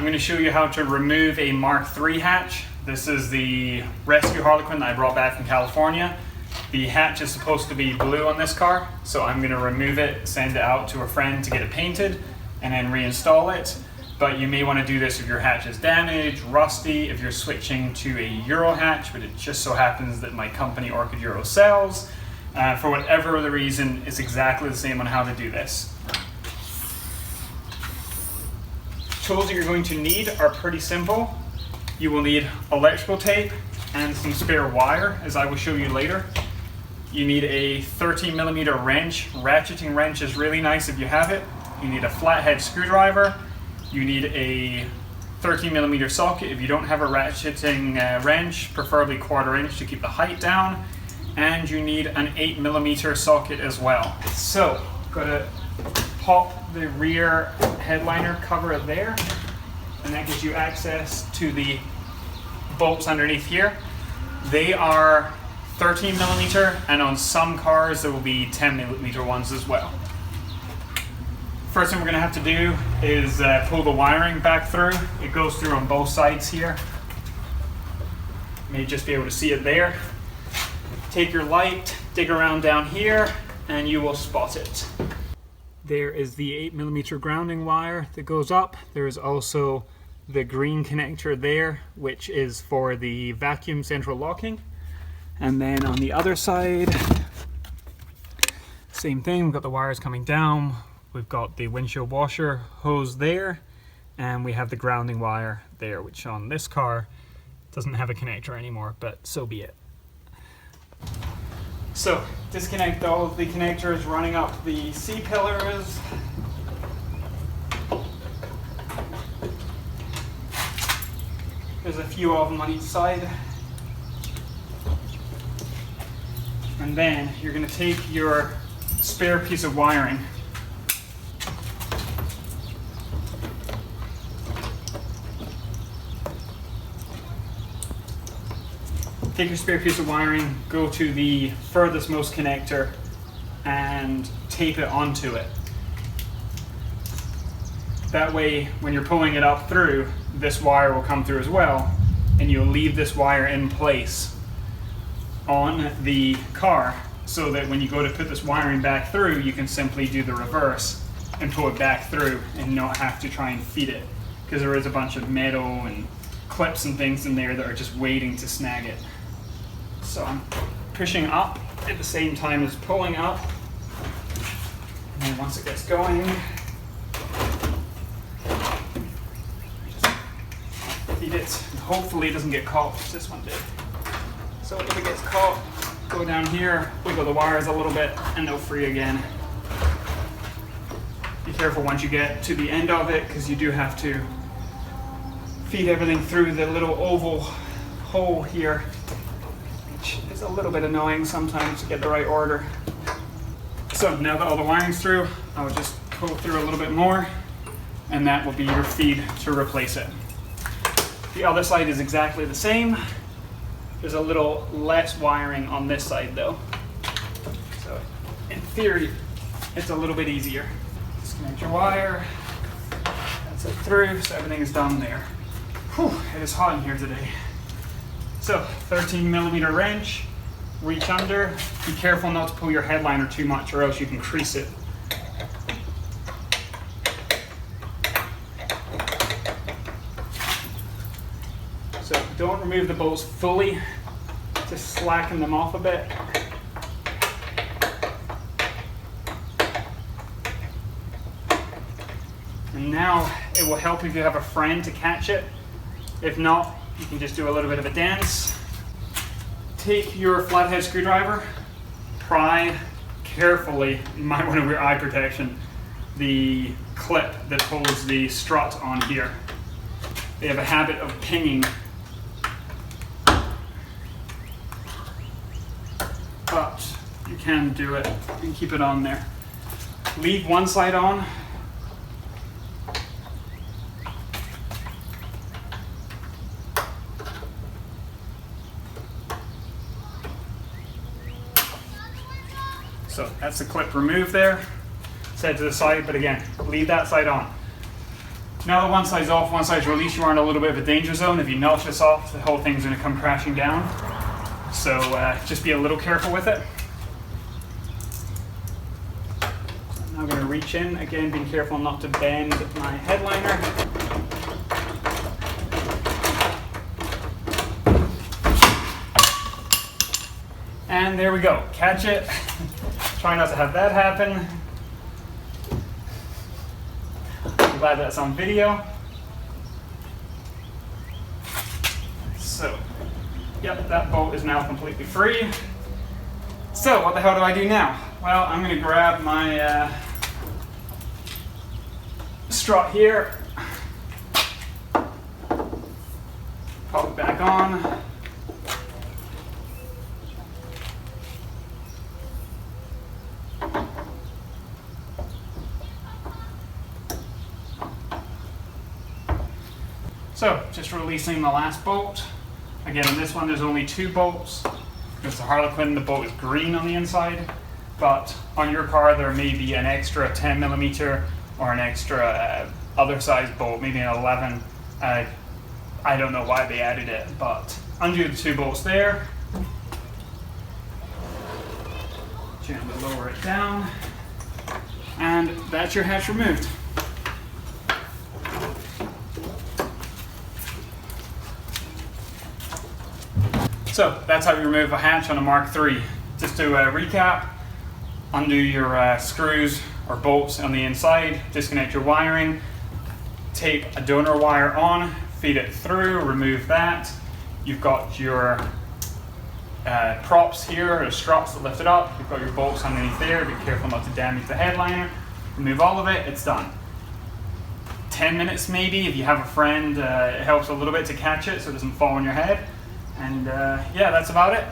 going to show you how to remove a Mark III hatch. This is the rescue harlequin that I brought back from California. The hatch is supposed to be blue on this car, so I'm going to remove it, send it out to a friend to get it painted, and then reinstall it. But you may want to do this if your hatch is damaged, rusty, if you're switching to a Euro hatch, but it just so happens that my company Orchid Euro sells. For whatever the reason, it's exactly the same on how to do this. Tools that you're going to need are pretty simple. You will need electrical tape and some spare wire, as I will show you later. You need a 13mm wrench. Ratcheting wrench is really nice if you have it. You need a flathead screwdriver. You need a 13mm socket if you don't have a ratcheting wrench, preferably 1/4 inch to keep the height down. And you need an 8mm socket as well. So, gotta pop the rear headliner, cover it there, and that gives you access to the bolts underneath here. They are 13mm, and on some cars there will be 10mm ones as well. First thing we're going to have to do is pull the wiring back through. It goes through on both sides here. You may just be able to see it there. Take your light, dig around down here, and you will spot it. There is the 8mm grounding wire that goes up. There is also the green connector there, which is for the vacuum central locking. And then on the other side, same thing, we've got the wires coming down. We've got the windshield washer hose there, and we have the grounding wire there, which on this car doesn't have a connector anymore, but so be it. So, disconnect all of the connectors running up the C-pillars. There's a few of them on each side. And then you're going to take your spare piece of wiring. Take your spare piece of wiring, go to the furthest most connector and tape it onto it. That way, when you're pulling it up through, this wire will come through as well, and you'll leave this wire in place on the car so that when you go to put this wiring back through, you can simply do the reverse and pull it back through and not have to try and feed it, because there is a bunch of metal and clips and things in there that are just waiting to snag it. So I'm pushing up at the same time as pulling up, and then once it gets going, just feed it. Hopefully it doesn't get caught, which this one did. So if it gets caught, go down here, wiggle the wires a little bit, and they'll free again. Be careful once you get to the end of it, because you do have to feed everything through the little oval hole here, which is a little bit annoying sometimes to get the right order. So now that all the wiring's through, I'll just pull through a little bit more, and that will be your feed to replace it. The other side is exactly the same. There's a little less wiring on this side though. So in theory, it's a little bit easier. Disconnect your wire, that's it through, so everything is done there. Whew, it is hot in here today. So 13mm wrench, reach under, be careful not to pull your headliner too much or else you can crease it. So don't remove the bolts fully, just slacken them off a bit. And now it will help if you have a friend to catch it. If not, you can just do a little bit of a dance. Take your flathead screwdriver, pry carefully, you might want to wear eye protection, the clip that holds the strut on here. They have a habit of pinging. But you can do it and keep it on there. Leave one side on. So that's the clip removed there. Set to the side, but again, leave that side on. Now that one side's off, one side's released, you are in a little bit of a danger zone. If you notch this off, the whole thing's going to come crashing down. So just be a little careful with it. I'm now going to reach in, again being careful not to bend my headliner. And there we go, catch it. Try not to have that happen. I'm glad that's on video. So, yep, that bolt is now completely free. So, what the hell do I do now? Well, I'm going to grab my strut here, pop it back on. So, just releasing the last bolt. Again, in this one there's only 2 bolts. Because the Harlequin, the bolt is green on the inside. But on your car there may be an extra 10mm or an extra other size bolt, maybe an 11. I don't know why they added it, but undo the 2 bolts there. Gently lower it down. And that's your hatch removed. So that's how you remove a hatch on a Mark III. Just to recap, undo your screws or bolts on the inside, disconnect your wiring, tape a donor wire on, feed it through, remove that. You've got your props here, or struts that lift it up. You've got your bolts underneath there. Be careful not to damage the headliner. Remove all of it, it's done. 10 minutes maybe, if you have a friend, it helps a little bit to catch it so it doesn't fall on your head. And yeah, that's about it.